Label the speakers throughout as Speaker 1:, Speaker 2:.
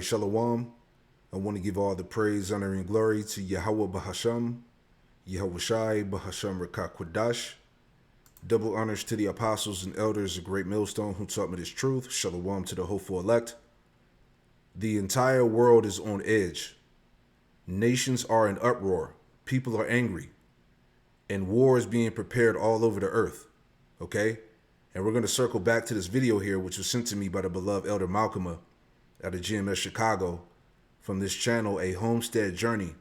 Speaker 1: Shalom. I want to give all the praise, honor, and glory to Yahweh Bahasham, Yahweh Shai Bahasham Rakah Kwadash. Double honors to the apostles and elders of Great Millstone who taught me this truth. Shalom to the hopeful elect. The entire world is on edge. Nations are in uproar. People are angry. And war is being prepared all over the earth. Okay? And we're going to circle back to this video here, which was sent to me by the beloved Elder Malcolm out of GMS Chicago from this channel, A Homestead Journey,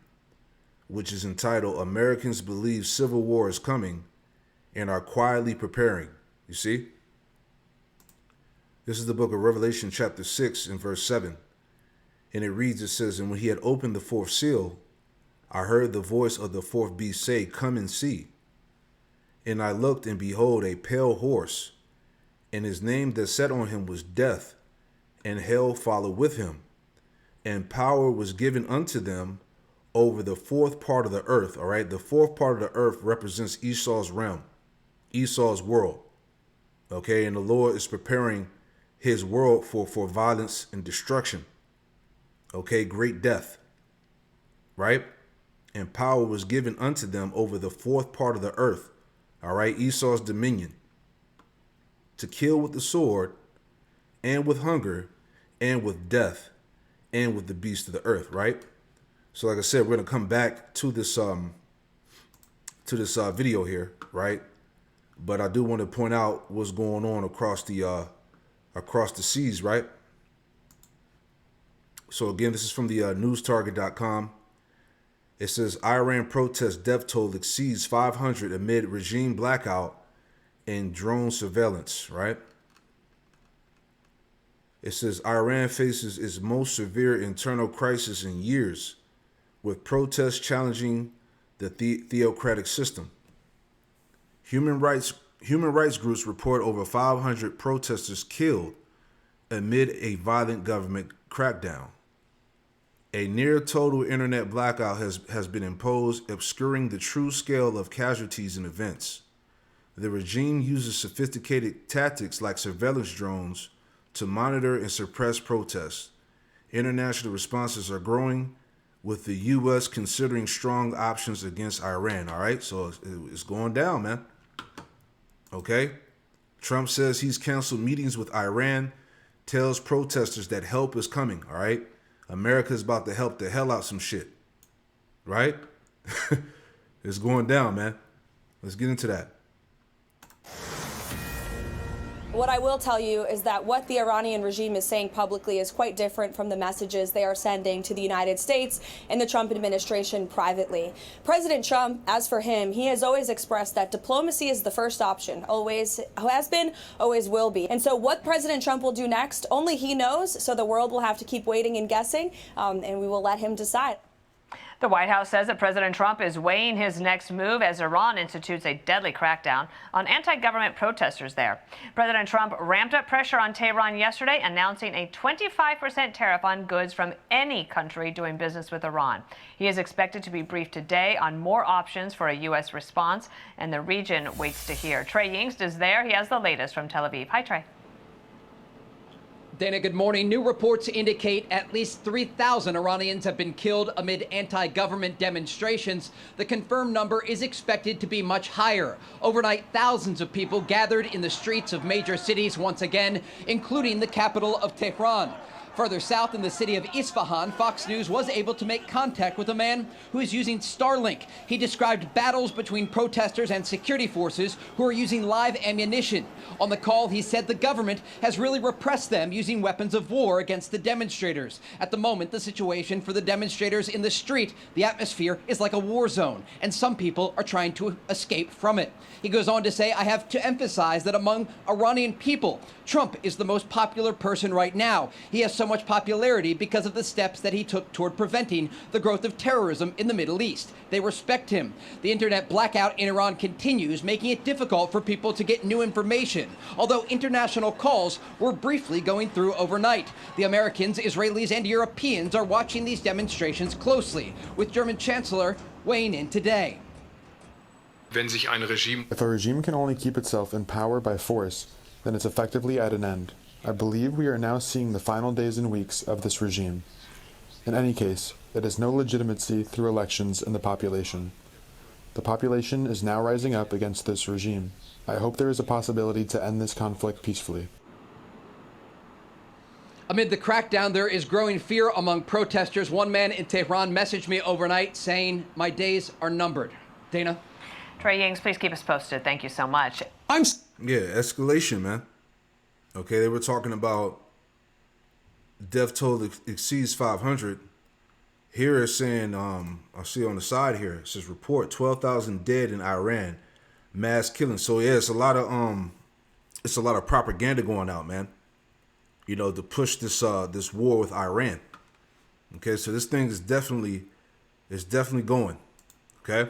Speaker 1: which is entitled Americans Believe Civil War is Coming and Are Quietly Preparing. You see? This is the book of Revelation chapter 6 and verse 7. And it reads, it says, and when he had opened the fourth seal, I heard the voice of the fourth beast say, come and see. And I looked, and behold, a pale horse, and his name that sat on him was Death, and hell followed with him. And power was given unto them over the fourth part of the earth. All right, the fourth part of the earth represents Esau's realm, Esau's world. Okay, and the Lord is preparing his world for violence and destruction. Okay, great death, right? And power was given unto them over the fourth part of the earth. All right, Esau's dominion, to kill with the sword and with hunger and with death and with the beast of the earth, right? So like I said, we're going to come back to this video here, right? But I do want to point out what's going on across the seas, right? So again, this is from the newstarget.com. It says Iran protest death toll exceeds 500 amid regime blackout and drone surveillance, right? It says Iran faces its most severe internal crisis in years, with protests challenging the theocratic system. Human rights groups report over 500 protesters killed amid a violent government crackdown. A near total internet blackout has been imposed, obscuring the true scale of casualties and events. The regime uses sophisticated tactics like surveillance drones to monitor and suppress protests. International responses are growing, with the U.S. considering strong options against Iran. All right, so it's going down, man. Okay. Trump says he's canceled meetings with Iran, tells protesters that help is coming. All right. America's about to help the hell out some shit. Right? It's going down, man. Let's get into that.
Speaker 2: What I will tell you is that what the Iranian regime is saying publicly is quite different from the messages they are sending to the United States and the Trump administration privately. President Trump, as for him, he has always expressed that diplomacy is the first option, always has been, always will be. And so what President Trump will do next, only he knows, so the world will have to keep waiting and guessing, and we will let him decide.
Speaker 3: The White House says that President Trump is weighing his next move as Iran institutes a deadly crackdown on anti-government protesters there. President Trump ramped up pressure on Tehran yesterday, announcing a 25% tariff on goods from any country doing business with Iran. He is expected to be briefed today on more options for a U.S. response, and the region waits to hear. Trey Yingst is there. He has the latest from Tel Aviv. Hi, Trey.
Speaker 4: Dana, good morning. New reports indicate at least 3,000 Iranians have been killed amid anti-government demonstrations. The confirmed number is expected to be much higher. Overnight, thousands of people gathered in the streets of major cities once again, including the capital of Tehran. Further south in the city of Isfahan, Fox News was able to make contact with a man who is using Starlink. He described battles between protesters and security forces who are using live ammunition. On the call, he said the government has really repressed them using weapons of war against the demonstrators. At the moment, the situation for the demonstrators in the street, the atmosphere is like a war zone, and some people are trying to escape from it. He goes on to say, I have to emphasize that among Iranian people, Trump is the most popular person right now. He has so much popularity because of the steps that he took toward preventing the growth of terrorism in the Middle East. They respect him. The internet blackout in Iran continues, making it difficult for people to get new information, although international calls were briefly going through overnight. The Americans, Israelis, and Europeans are watching these demonstrations closely, with German Chancellor weighing in today.
Speaker 5: If a regime can only keep itself in power by force, then it's effectively at an end. I believe we are now seeing the final days and weeks of this regime. In any case, it has no legitimacy through elections in the population. The population is now rising up against this regime. I hope there is a possibility to end this conflict peacefully.
Speaker 4: Amid the crackdown, there is growing fear among protesters. One man in Tehran messaged me overnight saying, "My days are numbered." Dana?
Speaker 3: Trey Yings, please keep us posted. Thank you so much.
Speaker 1: Yeah, escalation, man. Okay, they were talking about death toll exceeds 500. Here it's saying, I see on the side here, it says report 12,000 dead in Iran, mass killing. So yeah, it's a lot of propaganda going out, man. You know, to push this war with Iran. Okay, so this thing is definitely going. Okay.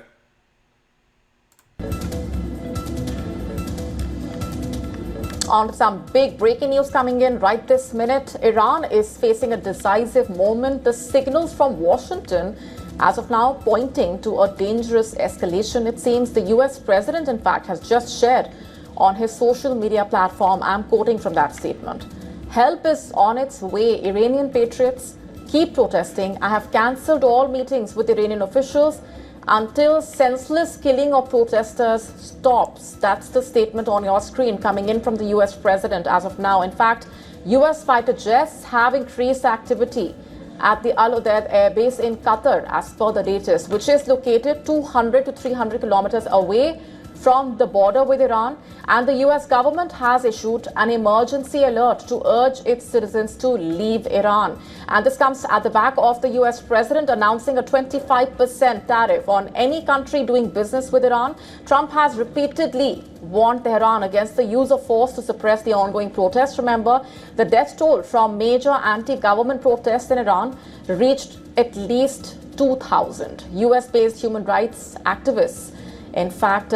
Speaker 6: On to some big breaking news coming in right this minute. Iran is facing a decisive moment. The signals from Washington, as of now, pointing to a dangerous escalation. It seems the US president, in fact, has just shared on his social media platform. I'm quoting from that statement. "Help is on its way. Iranian patriots, keep protesting. I have cancelled all meetings with Iranian officials until senseless killing of protesters stops." That's the statement on your screen coming in from the US president as of now. In fact, US fighter jets have increased activity at the Al Udeid Air Base in Qatar, as per the latest, which is located 200 to 300 kilometers away from the border with Iran, and the US government has issued an emergency alert to urge its citizens to leave Iran. And this comes at the back of the US president announcing a 25% tariff on any country doing business with Iran. Trump has repeatedly warned Tehran against the use of force to suppress the ongoing protests. Remember, the death toll from major anti-government protests in Iran reached at least 2,000. US-based human rights activists, in fact,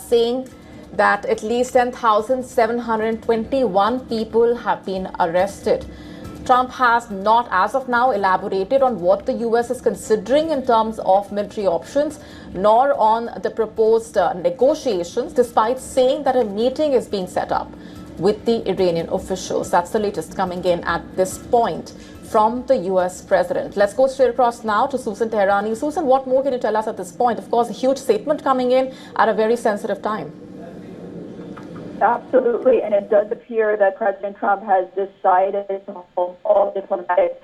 Speaker 6: saying that at least 10,721 people have been arrested. Trump has not, as of now, elaborated on what the US is considering in terms of military options, nor on the proposed negotiations, despite saying that a meeting is being set up with the Iranian officials. That's the latest coming in at this point from the US president. Let's go straight across now to Susan Teherani. Susan, what more can you tell us at this point? Of course, a huge statement coming in at a very sensitive time.
Speaker 7: Absolutely, and it does appear that President Trump has decided to hold all diplomatic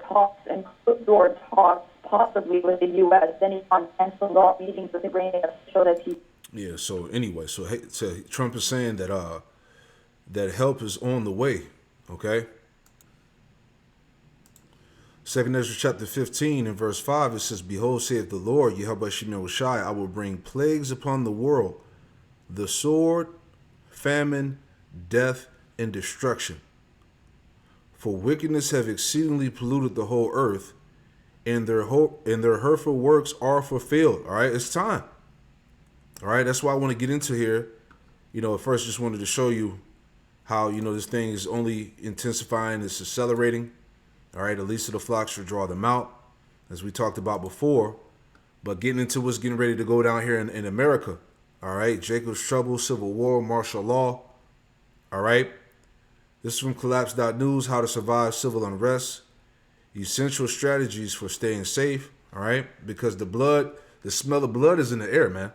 Speaker 7: talks and closed-door talks, possibly with the U.S. Then he canceled all meetings with Iranian officials.
Speaker 1: Yeah. So anyway, so Trump is saying that that help is on the way. Okay. 2 Ezra chapter 15 and verse 5, it says, "Behold, saith the Lord, Yahweh Shemel Shai, I will bring plagues upon the world, the sword, famine, death, and destruction. For wickedness have exceedingly polluted the whole earth, and their hurtful works are fulfilled." All right, it's time. All right, that's why I want to get into here. You know, at first, just wanted to show you how, you know, this thing is only intensifying, it's accelerating. All right, the least of the flocks should draw them out, as we talked about before. But getting into what's getting ready to go down here in America. All right, Jacob's trouble, civil war, martial law. All right, this is from collapse.news, how to survive civil unrest, essential strategies for staying safe. All right, because the smell of blood is in the air, man.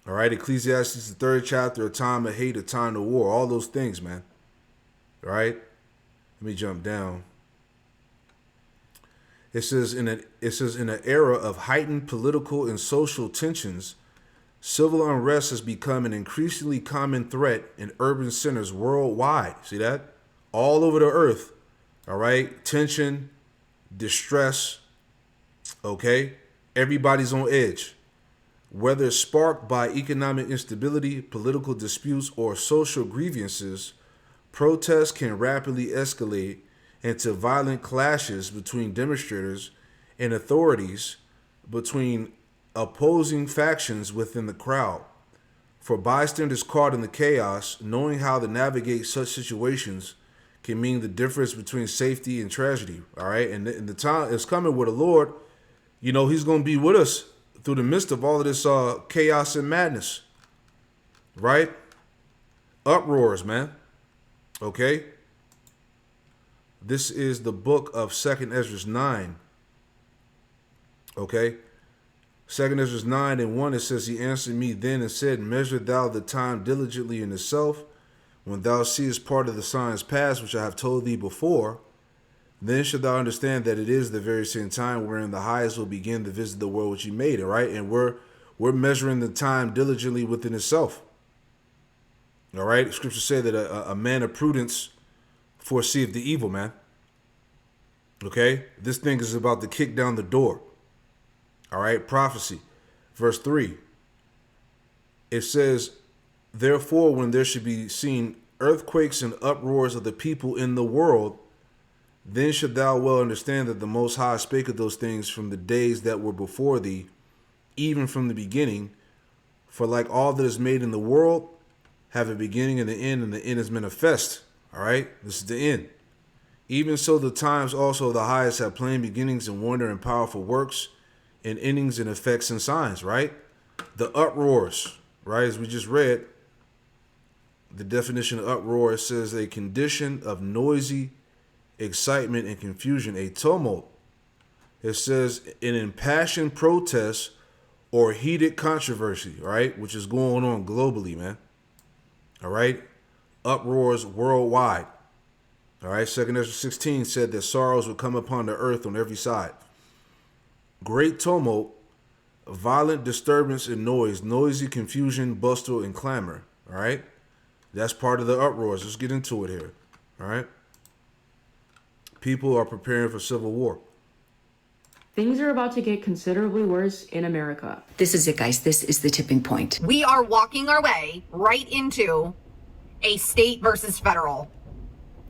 Speaker 1: All right, Ecclesiastes, the 3rd chapter, a time of hate, a time of war, all those things, man. All right, let me jump down. It says in an era of heightened political and social tensions, civil unrest has become an increasingly common threat in urban centers worldwide. See that? All over the earth. All right? Tension, distress. Okay? Everybody's on edge. Whether sparked by economic instability, political disputes, or social grievances, protests can rapidly escalate into violent clashes between demonstrators and authorities, between opposing factions within the crowd. For bystanders caught in the chaos, knowing how to navigate such situations can mean the difference between safety and tragedy. All right, and the time is coming where the Lord, you know, He's going to be with us through the midst of all of this chaos and madness. Right? Uproars, man. Okay? This is the book of 2nd Ezra 9. Okay? 2nd Ezra 9 and 1, it says, He answered me then and said, Measure thou the time diligently in itself. When thou seest part of the signs past, which I have told thee before, then shalt thou understand that it is the very same time wherein the highest will begin to visit the world which he made. All right? And we're measuring the time diligently within itself. All right? Scripture say that a man of prudence foreseeth the evil, man. Okay? This thing is about to kick down the door. All right? Prophecy. Verse 3. It says, Therefore, when there should be seen earthquakes and uproars of the people in the world, then should thou well understand that the Most High spake of those things from the days that were before thee, even from the beginning. For like all that is made in the world, have a beginning and an end, and the end is manifest. All right? This is the end. Even so, the times also of the highest have plain beginnings and wonder and powerful works, and endings and effects and signs, right? The uproars, right? As we just read, the definition of uproar says a condition of noisy excitement and confusion, a tumult. It says an impassioned protest or heated controversy, right? Which is going on globally, man. All right? Uproars worldwide. All right? 2nd Ezra 16 said that sorrows would come upon the earth on every side. Great tumult, violent disturbance and noise, noisy confusion, bustle, and clamor. All right? That's part of the uproars. Let's get into it here. All right? People are preparing for civil war.
Speaker 8: Things are about to get considerably worse in America.
Speaker 9: This is it, guys. This is the tipping point.
Speaker 10: We are walking our way right into a state versus federal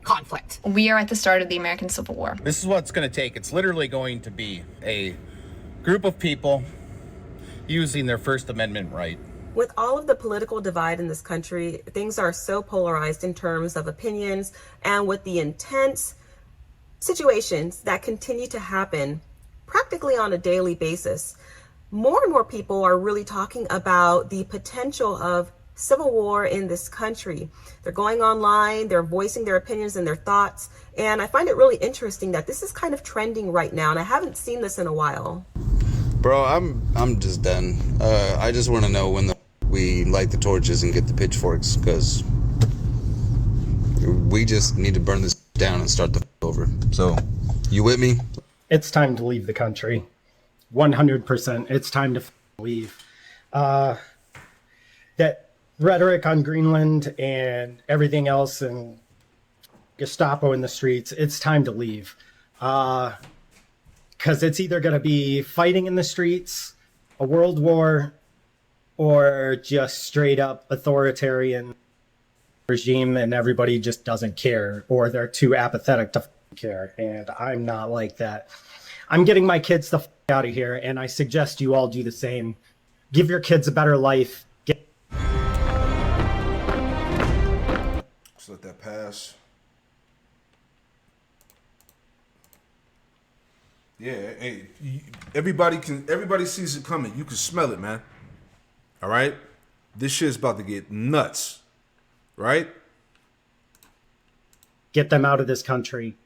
Speaker 10: conflict.
Speaker 11: We are at the start of the American Civil War.
Speaker 12: This is what it's going to take. It's literally going to be a group of people using their First Amendment right.
Speaker 13: With all of the political divide in this country, things are so polarized in terms of opinions, and with the intense situations that continue to happen practically on a daily basis, more and more people are really talking about the potential of civil war in this country. They're going online, they're voicing their opinions and their thoughts, and I find it really interesting that this is kind of trending right now, and I haven't seen this in a while.
Speaker 14: Bro, I'm just done. I just want to know when we light the torches and get the pitchforks, because we just need to burn this down and start the over. So, you with me?
Speaker 15: It's time to leave the country. 100%. It's time to leave. That rhetoric on Greenland and everything else and Gestapo in the streets, it's time to leave. Because it's either going to be fighting in the streets, a world war, or just straight up authoritarian regime and everybody just doesn't care, or they're too apathetic to care. And I'm not like that. I'm getting my kids the out of here, and I suggest you all do the same. Give your kids a better life.
Speaker 1: Let's let that pass. Yeah, hey, everybody sees it coming. You can smell it, man. All right? This shit's about to get nuts. Right?
Speaker 15: Get them out of this country.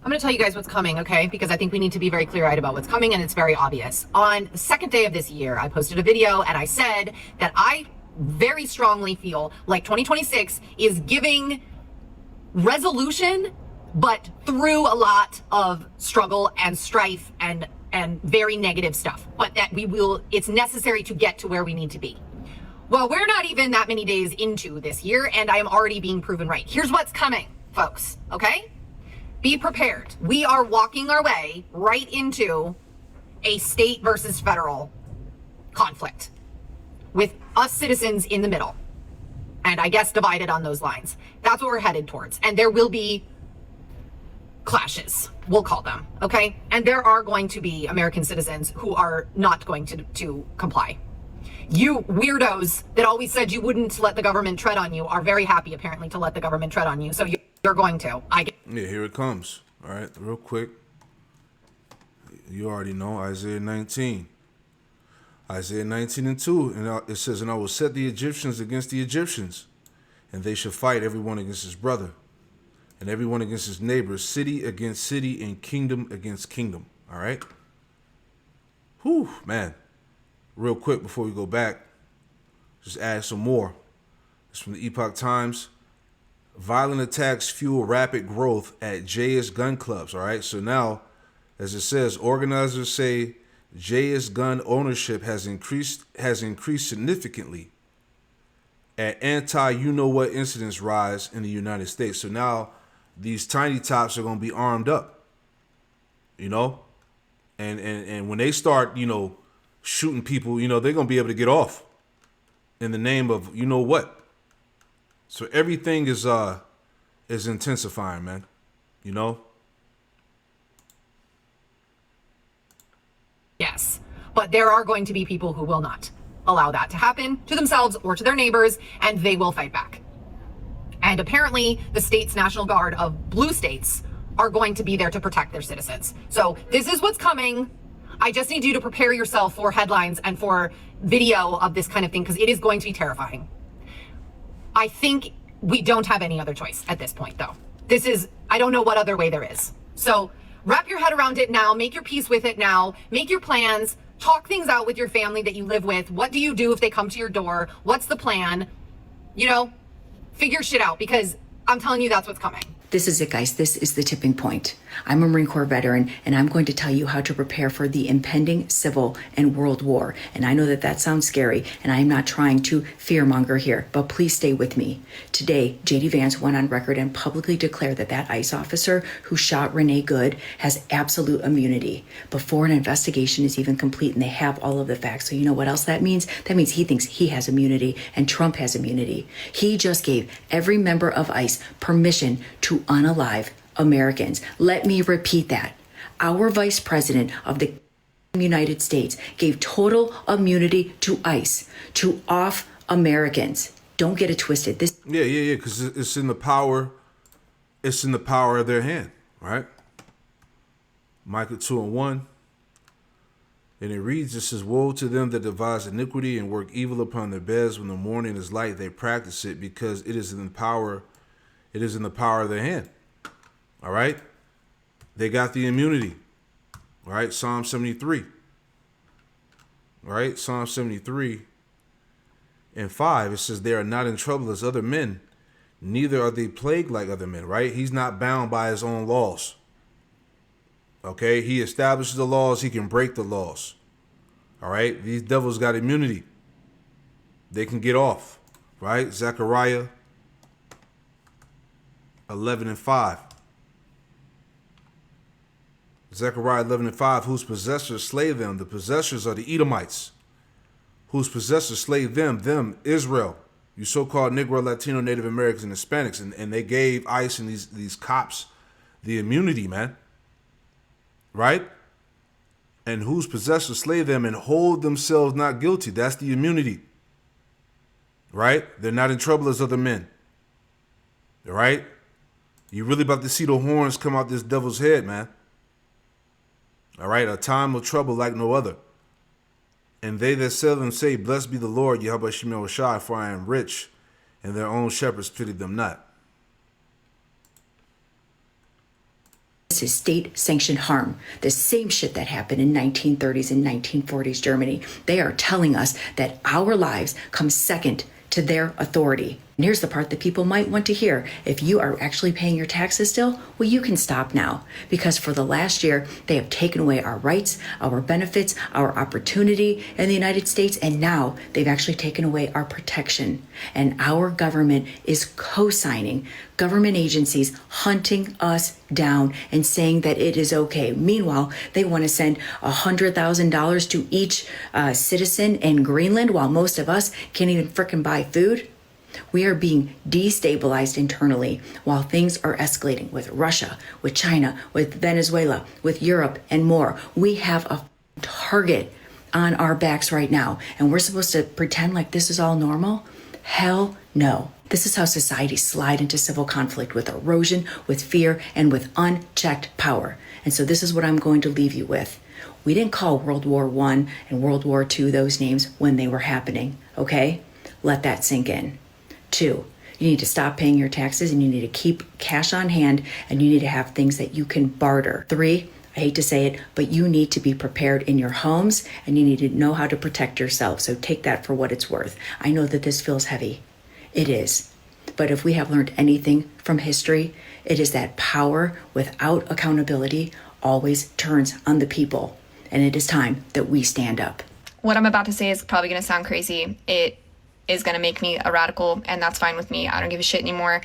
Speaker 10: I'm going to tell you guys what's coming, okay? Because I think we need to be very clear-eyed about what's coming, and it's very obvious. On the second day of this year, I posted a video, and I said that I very strongly feel like 2026 is giving resolution, but through a lot of struggle and strife and very negative stuff. But that it's necessary to get to where we need to be. Well, we're not even that many days into this year, and I am already being proven right. Here's what's coming, folks, okay? Be prepared. We are walking our way right into a state versus federal conflict with us citizens in the middle, and I guess divided on those lines. That's what we're headed towards, and there will be clashes, we'll call them, okay? And there are going to be American citizens who are not going to comply. You weirdos that always said you wouldn't let the government tread on you are very happy, apparently, to let the government tread on you. So you're going to.
Speaker 1: Yeah, here it comes. All right, real quick. You already know Isaiah 19. Isaiah 19 and 2. And it says, And I will set the Egyptians against the Egyptians, and they shall fight everyone against his brother. and everyone against his neighbor, city against city, and kingdom against kingdom. All right? Whew, man. Real quick before we go back, just add some more. It's from the Epoch Times. Violent attacks fuel rapid growth at JS gun clubs. All right? So now, as it says, organizers say JS gun ownership has increased significantly at anti-you-know-what incidents rise in the United States. So now these tiny tots are going to be armed up, you know? And when they start, you know, shooting people, you know, they're going to be able to get off in the name of you know what. So everything is intensifying, man, you know?
Speaker 10: Yes, but there are going to be people who will not allow that to happen to themselves or to their neighbors, and they will fight back. And apparently the state's National Guard of blue states are going to be there to protect their citizens. So this is what's coming. I just need you to prepare yourself for headlines and for video of this kind of thing, because it is going to be terrifying. I think we don't have any other choice at this point, though. This is, I don't know what other way there is. So wrap your head around it now, make your peace with it now, make your plans, talk things out with your family that you live with. What do you do if they come to your door? What's the plan? You know, figure shit out, because I'm telling you that's what's coming.
Speaker 9: This is it, guys. This is the tipping point. I'm a Marine Corps veteran, and I'm going to tell you how to prepare for the impending civil and world war. And I know that that sounds scary, and I'm not trying to fearmonger here, but please stay with me. Today, J.D. Vance went on record and publicly declared that that ICE officer who shot Renee Good has absolute immunity before an investigation is even complete, and they have all of the facts. So you know what else that means? That means he thinks he has immunity, and Trump has immunity. He just gave every member of ICE permission to unalive Americans. Let me repeat that. Our Vice President of the United States gave total immunity to ICE to off Americans. Don't get it twisted. This
Speaker 1: Yeah, because it's in the power of their hand, right? Micah 2:1. And it reads, it says, woe to them that devise iniquity and work evil upon their beds when the morning is light, they practice it, because it is in the power of their hand. All right? They got the immunity. All right? Psalm 73. All right? Psalm 73 and 5, it says, they are not in trouble as other men, neither are they plagued like other men, right? He's not bound by his own laws. Okay? He establishes the laws, he can break the laws. All right? These devils got immunity. They can get off, right? Zechariah 11 and 5. Zechariah 11 and 5, whose possessors slay them. The possessors are the Edomites. Whose possessors slay them, Israel. You so-called Negro, Latino, Native Americans, and Hispanics. And they gave ICE and these cops the immunity, man. Right? And whose possessors slay them and hold themselves not guilty. That's the immunity. Right? They're not in trouble as other men. All right? You really about to see the horns come out this devil's head, man. All right? A time of trouble like no other. And they that sell them say, blessed be the Lord, Yahweh Shemel Shai, for I am rich, and their own shepherds pity them not.
Speaker 9: This is state-sanctioned harm. The same shit that happened in 1930s and 1940s Germany. They are telling us that our lives come second to their authority. And here's the part that people might want to hear. If you are actually paying your taxes still, well, you can stop now. Because for the last year, they have taken away our rights, our benefits, our opportunity in the United States, and now they've actually taken away our protection. And our government is co-signing government agencies hunting us down and saying that it is okay. Meanwhile, they want to send $100,000 to each citizen in Greenland, while most of us can't even frickin' buy food. We are being destabilized internally while things are escalating with Russia, with China, with Venezuela, with Europe, and more. We have a target on our backs right now, and we're supposed to pretend like this is all normal? Hell no. This is how societies slide into civil conflict, with erosion, with fear, and with unchecked power. And so this is what I'm going to leave you with. We didn't call World War I and World War II those names when they were happening, okay? Let that sink in. 2, You need to stop paying your taxes, and you need to keep cash on hand, and you need to have things that you can barter. 3, I hate to say it, but you need to be prepared in your homes, and you need to know how to protect yourself. So take that for what it's worth. I know that this feels heavy. It is. But if we have learned anything from history, it is that power without accountability always turns on the people. And it is time that we stand up.
Speaker 11: What I'm about to say is probably going to sound crazy. It is going to make me a radical, and that's fine with me. I don't give a shit anymore.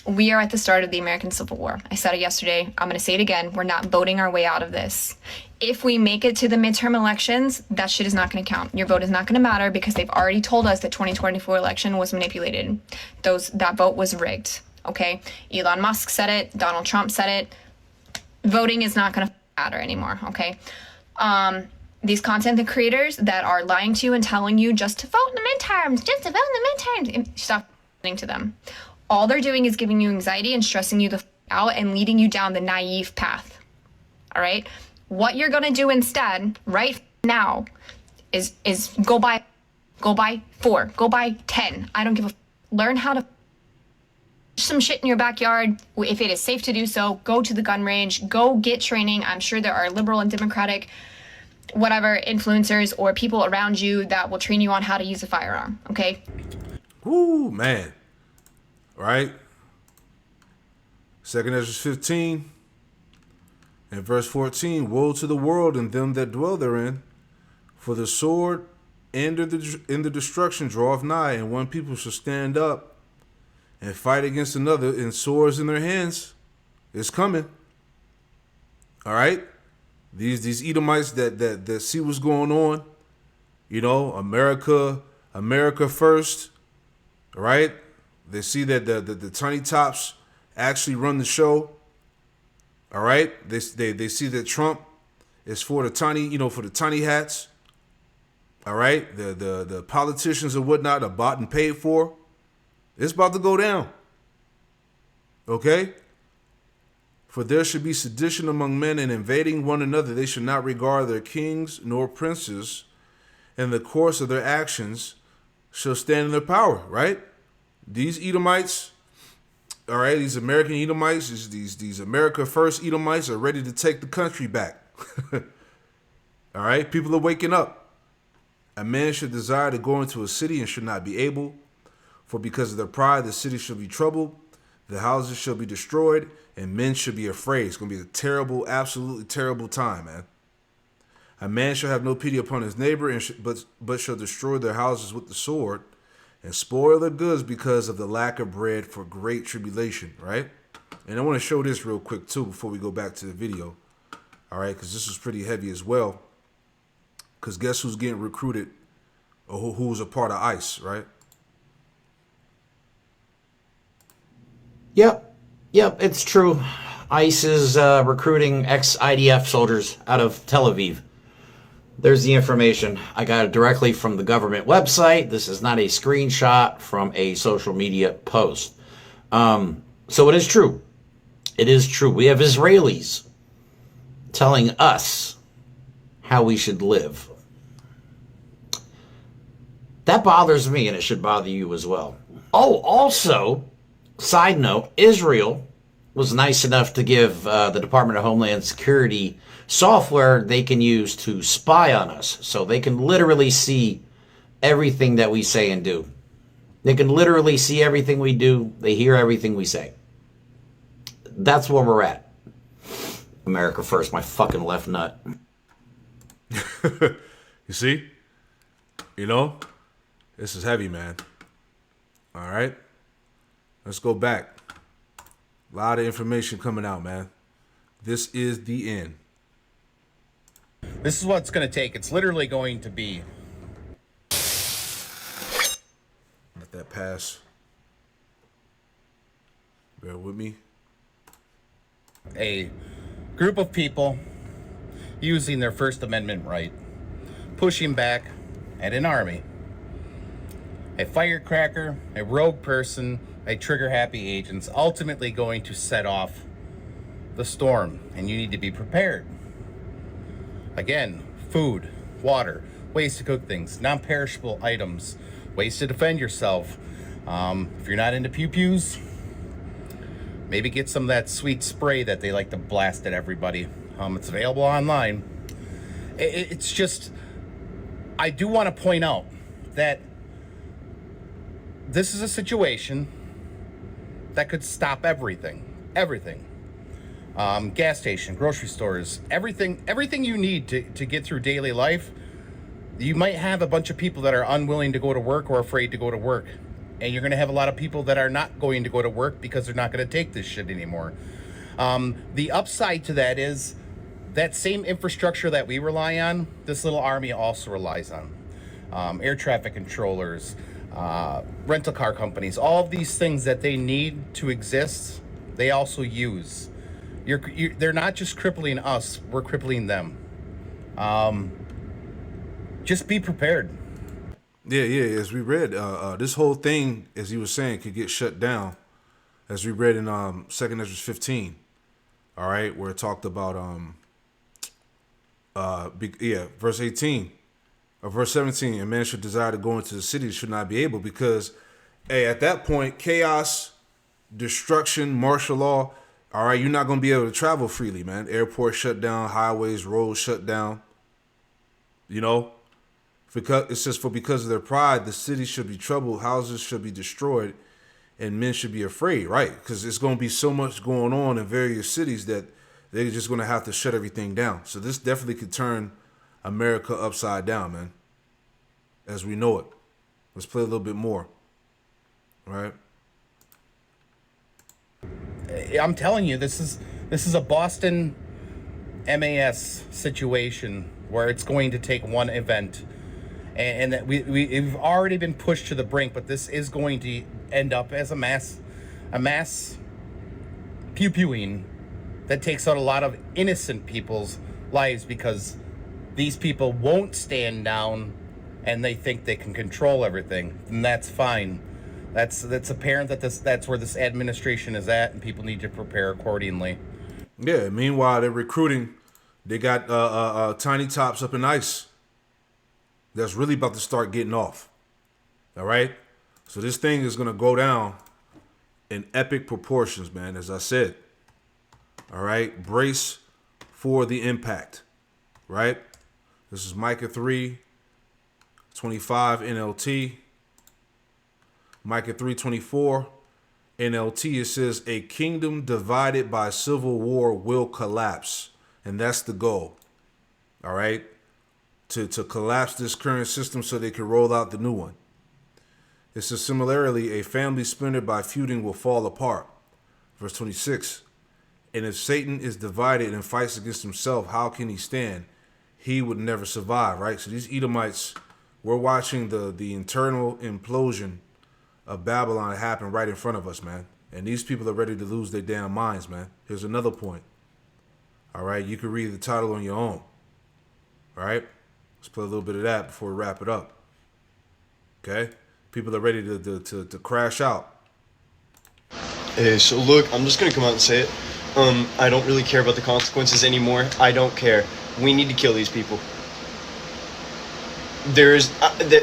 Speaker 11: We are at the start of the American Civil War. I said it yesterday. I'm going to say it again. We're not voting our way out of this. If we make it to the midterm elections, that shit is not going to count. Your vote is not going to matter because they've already told us that 2024 election was manipulated. That vote was rigged. Okay? Elon Musk said it. Donald Trump said it. Voting is not going to matter anymore. Okay? These content creators that are lying to you and telling you just to vote in the midterms, stop listening to them. All they're doing is giving you anxiety and stressing you the out and leading you down the naive path. All right? What you're going to do instead right now is go buy 4, go buy 10. I don't give a learn how to some shit in your backyard. If it is safe to do so, go to the gun range, go get training. I'm sure there are liberal and democratic whatever influencers or people around you that will train you on how to use a firearm. Okay?
Speaker 1: Woo, man. Right? 2 Ezra 15 and verse 14. Woe to the world and them that dwell therein, for the sword and the destruction draweth nigh, and one people shall stand up and fight against another in swords in their hands. It's coming. All right? These Edomites that see what's going on, you know, America first, all right? They see that the tiny tops actually run the show. All right. They see that Trump is for the tiny, for the tiny hats. All right. The politicians and whatnot are bought and paid for. It's about to go down. Okay. For there should be sedition among men and invading one another. They should not regard their kings nor princes, and the course of their actions shall stand in their power. Right. These Edomites, all right, these American Edomites, these America First Edomites are ready to take the country back. All right, people are waking up. A man should desire to go into a city and should not be able, for because of their pride the city shall be troubled, the houses shall be destroyed, and men shall be afraid. It's going to be a terrible, absolutely terrible time, man. A man shall have no pity upon his neighbor, but shall destroy their houses with the sword, and spoil their goods because of the lack of bread for great tribulation, right? And I want to show this real quick, too, before we go back to the video, all right? Because this is pretty heavy as well. Because guess who's getting recruited, or who's a part of ICE, right?
Speaker 16: Yep, it's true. ICE is recruiting ex-IDF soldiers out of Tel Aviv. There's the information. I got it directly from the government website. This is not a screenshot from a social media post. So it is true. It is true. We have Israelis telling us how we should live. That bothers me, and it should bother you as well. Oh, also, side note, Israel was nice enough to give the Department of Homeland Security software they can use to spy on us. So they can literally see everything that we say and do. They can literally see everything we do. They hear everything we say. That's where we're at. America first, my fucking left nut.
Speaker 1: You see? This is heavy, man. All right? Let's go back. A lot of information coming out, man. This is the end.
Speaker 12: This is what it's going to take. It's literally going to be.
Speaker 1: Let that pass. Bear with me.
Speaker 12: A group of people using their First Amendment right, pushing back at an army. A firecracker, a rogue person, a trigger-happy agent's ultimately going to set off the storm, and you need to be prepared. Again, food, water, ways to cook things, non-perishable items, ways to defend yourself, If you're not into pew-pews, maybe get some of that sweet spray that they like to blast at everybody. It's available online. It's just, I do want to point out that this is a situation that could stop everything. Everything. Gas station, grocery stores, everything you need to get through daily life. You might have a bunch of people that are unwilling to go to work or afraid to go to work. And you're going to have a lot of people that are not going to go to work because they're not going to take this shit anymore. The upside to that is that same infrastructure that we rely on, this little army also relies on. Air traffic controllers, rental car companies, all of these things that they need to exist, they also use. They're not just crippling us, we're crippling them. Just be prepared.
Speaker 1: Yeah. As we read, this whole thing, as he was saying, could get shut down. As we read in 2 Ezra 15, all right, where it talked about verse 18 or verse 17, a man should desire to go into the city, should not be able, because at that point, chaos, destruction, martial law. All right, you're not going to be able to travel freely, man. Airports shut down, highways, roads shut down. You know, because it says, for because of their pride, the city should be troubled, houses should be destroyed, and men should be afraid, right? Because it's going to be so much going on in various cities that they're just going to have to shut everything down. So this definitely could turn America upside down, man, as we know it. Let's play a little bit more, right?
Speaker 12: I'm telling you, this is a Boston MAS situation where it's going to take one event, and that we've already been pushed to the brink, but this is going to end up as a mass pew-pewing that takes out a lot of innocent people's lives, because these people won't stand down and they think they can control everything, and that's fine. That's apparent that that's where this administration is at, and people need to prepare accordingly.
Speaker 1: Yeah. Meanwhile, they're recruiting. They got tiny tops up in ice. That's really about to start getting off. All right. So this thing is gonna go down in epic proportions, man. As I said. All right. Brace for the impact. Right. This is Micah 3:25 NLT. Micah 3:24 NLT, it says, a kingdom divided by civil war will collapse. And that's the goal. All right. To collapse this current system so they can roll out the new one. It says, similarly, a family splintered by feuding will fall apart. Verse 26. And if Satan is divided and fights against himself, how can he stand? He would never survive, right? So these Edomites, we're watching the internal implosion of Babylon happen right in front of us, man. And these people are ready to lose their damn minds, man. Here's another point. All right, you can read the title on your own. All right, let's play a little bit of that before we wrap it up. Okay, people are ready to crash out.
Speaker 17: Hey, so look, I'm just gonna come out and say it. I don't really care about the consequences anymore. I don't care. We need to kill these people. There's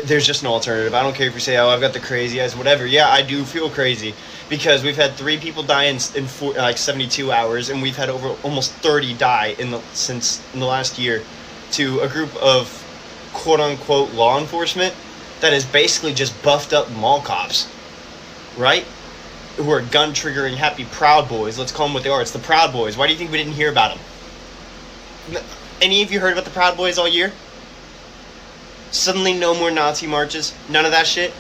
Speaker 17: just an alternative. I don't care if you say, oh, I've got the crazy eyes, whatever. Yeah, I do feel crazy because we've had 3 people die in 72 hours, and we've had over almost 30 die in the last year, to a group of quote unquote law enforcement that is basically just buffed up mall cops, right? Who are gun triggering happy Proud Boys. Let's call them what they are. It's the Proud Boys. Why do you think we didn't hear about them? Any of you heard about the Proud Boys all year? Suddenly no more Nazi marches? None of that shit?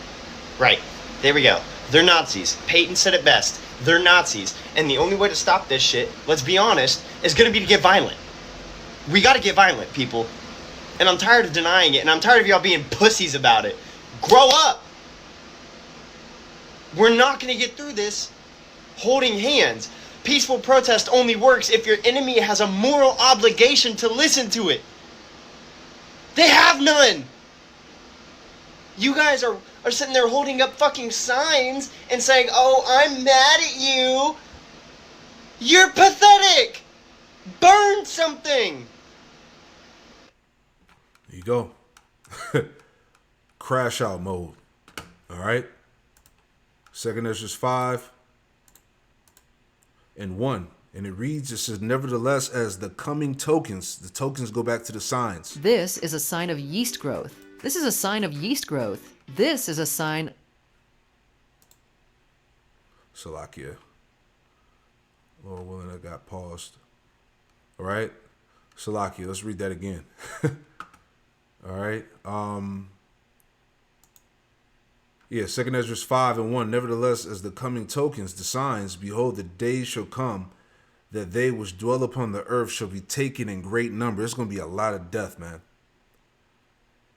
Speaker 17: Right. There we go. They're Nazis. Peyton said it best. They're Nazis. And the only way to stop this shit, let's be honest, is going to be to get violent. We got to get violent, people. And I'm tired of denying it, and I'm tired of y'all being pussies about it. Grow up! We're not going to get through this holding hands. Peaceful protest only works if your enemy has a moral obligation to listen to it. They have none! You guys are sitting there holding up fucking signs and saying, oh, I'm mad at you. You're pathetic. Burn something.
Speaker 1: There you go. Crash out mode. All right. 2 Ezra 5:1. And it reads, it says, nevertheless, as the coming tokens, the tokens go back to the signs.
Speaker 18: This is a sign of yeast growth. This is a sign of yeast growth. This is a sign.
Speaker 1: Salakia. Lord willing, I got paused. All right. Salakia, let's read that again. All right. Yeah, 2 Ezra 5:1. Nevertheless, as the coming tokens, the signs, behold, the days shall come that they which dwell upon the earth shall be taken in great number. It's going to be a lot of death, man.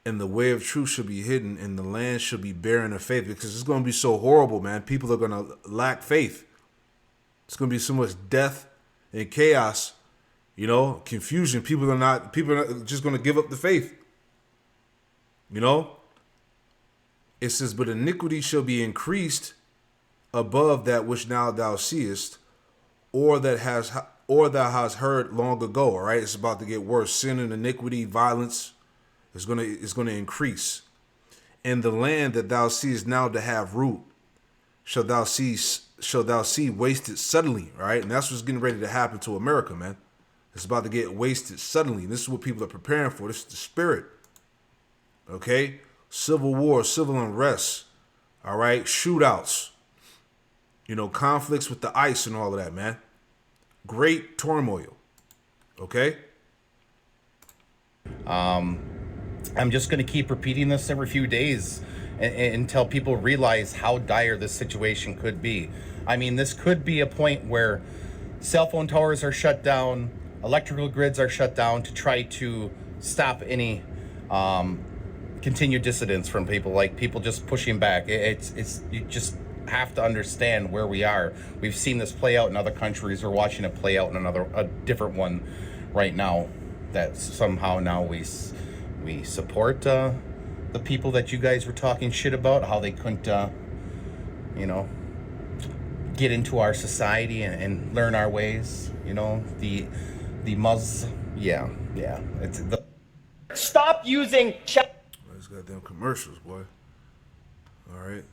Speaker 1: And the way of truth shall be hidden, and the land shall be barren of faith, because it's going to be so horrible, man. People are going to lack faith. It's going to be so much death and chaos, confusion. People are not just going to give up the faith. It says, but iniquity shall be increased above that which now thou seest, or thou hast heard long ago. All right, it's about to get worse. Sin and iniquity, violence is going to increase. And the land that thou seest now to have root, shall thou see wasted suddenly. All right, and that's what's getting ready to happen to America, man. It's about to get wasted suddenly. This is what people are preparing for. This is the spirit. Okay, civil war, civil unrest. All right, shootouts. Conflicts with the ICE and all of that, man. Great turmoil. Okay?
Speaker 12: I'm just going to keep repeating this every few days until people realize how dire this situation could be. I mean, this could be a point where cell phone towers are shut down, electrical grids are shut down to try to stop any continued dissidence from people, like people just pushing back. It's you just have to understand where we are. We've seen this play out in other countries. We're watching it play out in a different one right now. That somehow now we support the people that you guys were talking shit about, how they couldn't get into our society and learn our ways. The it's the
Speaker 19: stop using
Speaker 1: these goddamn commercials, boy. All right.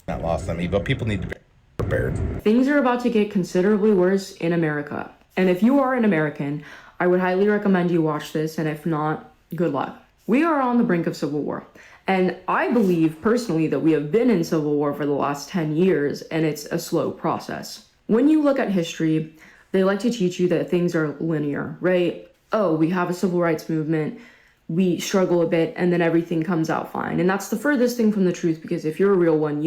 Speaker 12: Not lost on me, but people need to be prepared.
Speaker 8: Things are about to get considerably worse in America. And if you are an American, I would highly recommend you watch this, and if not, good luck. We are on the brink of civil war. And I believe personally that we have been in civil war for the last 10 years, and it's a slow process. When you look at history, they like to teach you that things are linear, right? Oh, we have a civil rights movement, we struggle a bit, and then everything comes out fine. And that's the furthest thing from the truth, because if you're a real one,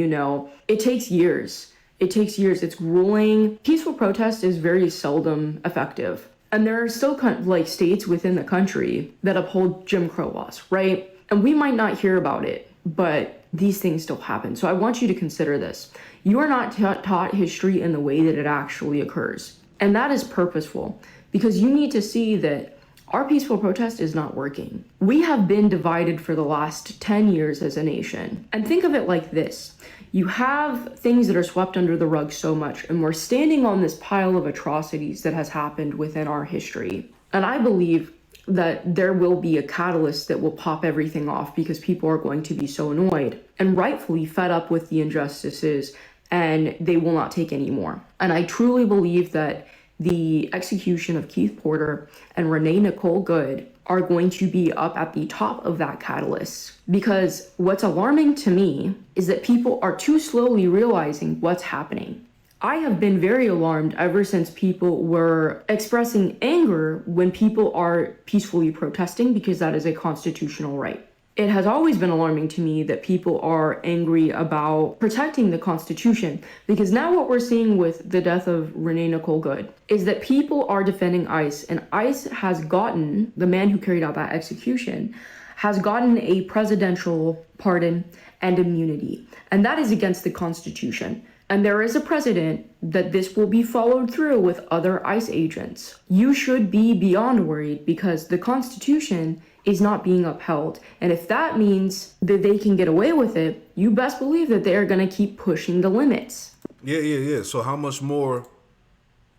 Speaker 8: it takes years. It takes years. It's grueling. Peaceful protest is very seldom effective. And there are still states within the country that uphold Jim Crow laws, right? And we might not hear about it, but these things still happen. So I want you to consider this. You are not taught history in the way that it actually occurs. And that is purposeful, because you need to see that our peaceful protest is not working. We have been divided for the last 10 years as a nation. And think of it like this. You have things that are swept under the rug so much, and we're standing on this pile of atrocities that has happened within our history. And I believe that there will be a catalyst that will pop everything off, because people are going to be so annoyed and rightfully fed up with the injustices, and they will not take any more. And I truly believe that the execution of Keith Porter and Renee Nicole Good are going to be up at the top of that catalyst. Because what's alarming to me is that people are too slowly realizing what's happening. I have been very alarmed ever since people were expressing anger when people are peacefully protesting, because that is a constitutional right. It has always been alarming to me that people are angry about protecting the Constitution, because now what we're seeing with the death of Renee Nicole Good is that people are defending ICE, and ICE has gotten, the man who carried out that execution, has gotten a presidential pardon and immunity, and that is against the Constitution. And there is a precedent that this will be followed through with other ICE agents. You should be beyond worried, because the Constitution is not being upheld. And if that means that they can get away with it, you best believe that they are going to keep pushing the limits.
Speaker 1: Yeah. So how much more,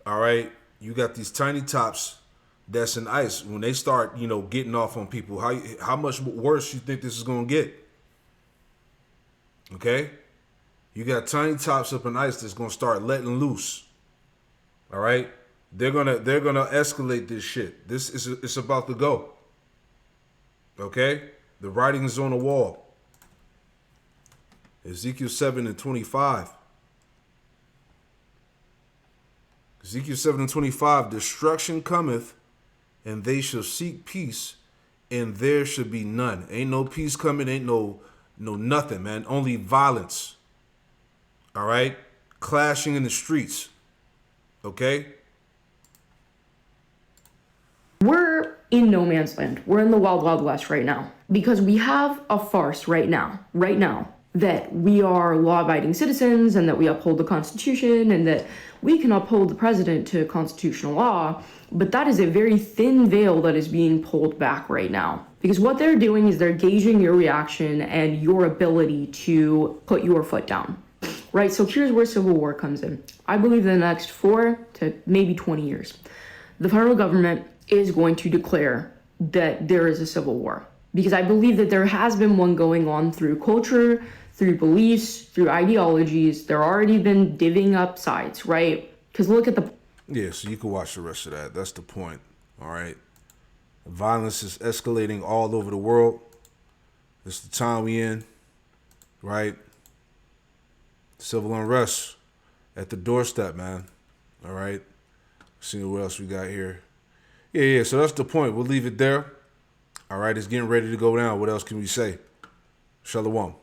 Speaker 1: all right, you got these tiny tops that's in ICE. When they start, getting off on people, how much worse you think this is going to get? Okay? You got tiny tops up in ice that's gonna start letting loose. All right? They're gonna escalate this shit. It's about to go. Okay? The writing is on the wall. Ezekiel 7:25. Ezekiel 7:25. Destruction cometh, and they shall seek peace, and there should be none. Ain't no peace coming, ain't no nothing, man. Only violence. All right? Clashing in the streets. Okay?
Speaker 8: We're in no man's land. We're in the wild, wild west right now because we have a farce right now, that we are law-abiding citizens and that we uphold the Constitution and that we can uphold the president to constitutional law. But that is a very thin veil that is being pulled back right now because what they're doing is they're gauging your reaction and your ability to put your foot down. Right, so here's where civil war comes in. I believe in the next 4 to maybe 20 years, the federal government is going to declare that there is a civil war. Because I believe that there has been one going on through culture, through beliefs, through ideologies. They're already been divvying up sides, right? Because look at the...
Speaker 1: Yeah, so you can watch the rest of that. That's the point, all right? Violence is escalating all over the world. It's the time we in, right? Civil unrest at the doorstep, man. All right. See what else we got here. Yeah. So that's the point. We'll leave it there. All right. It's getting ready to go down. What else can we say? Shalom.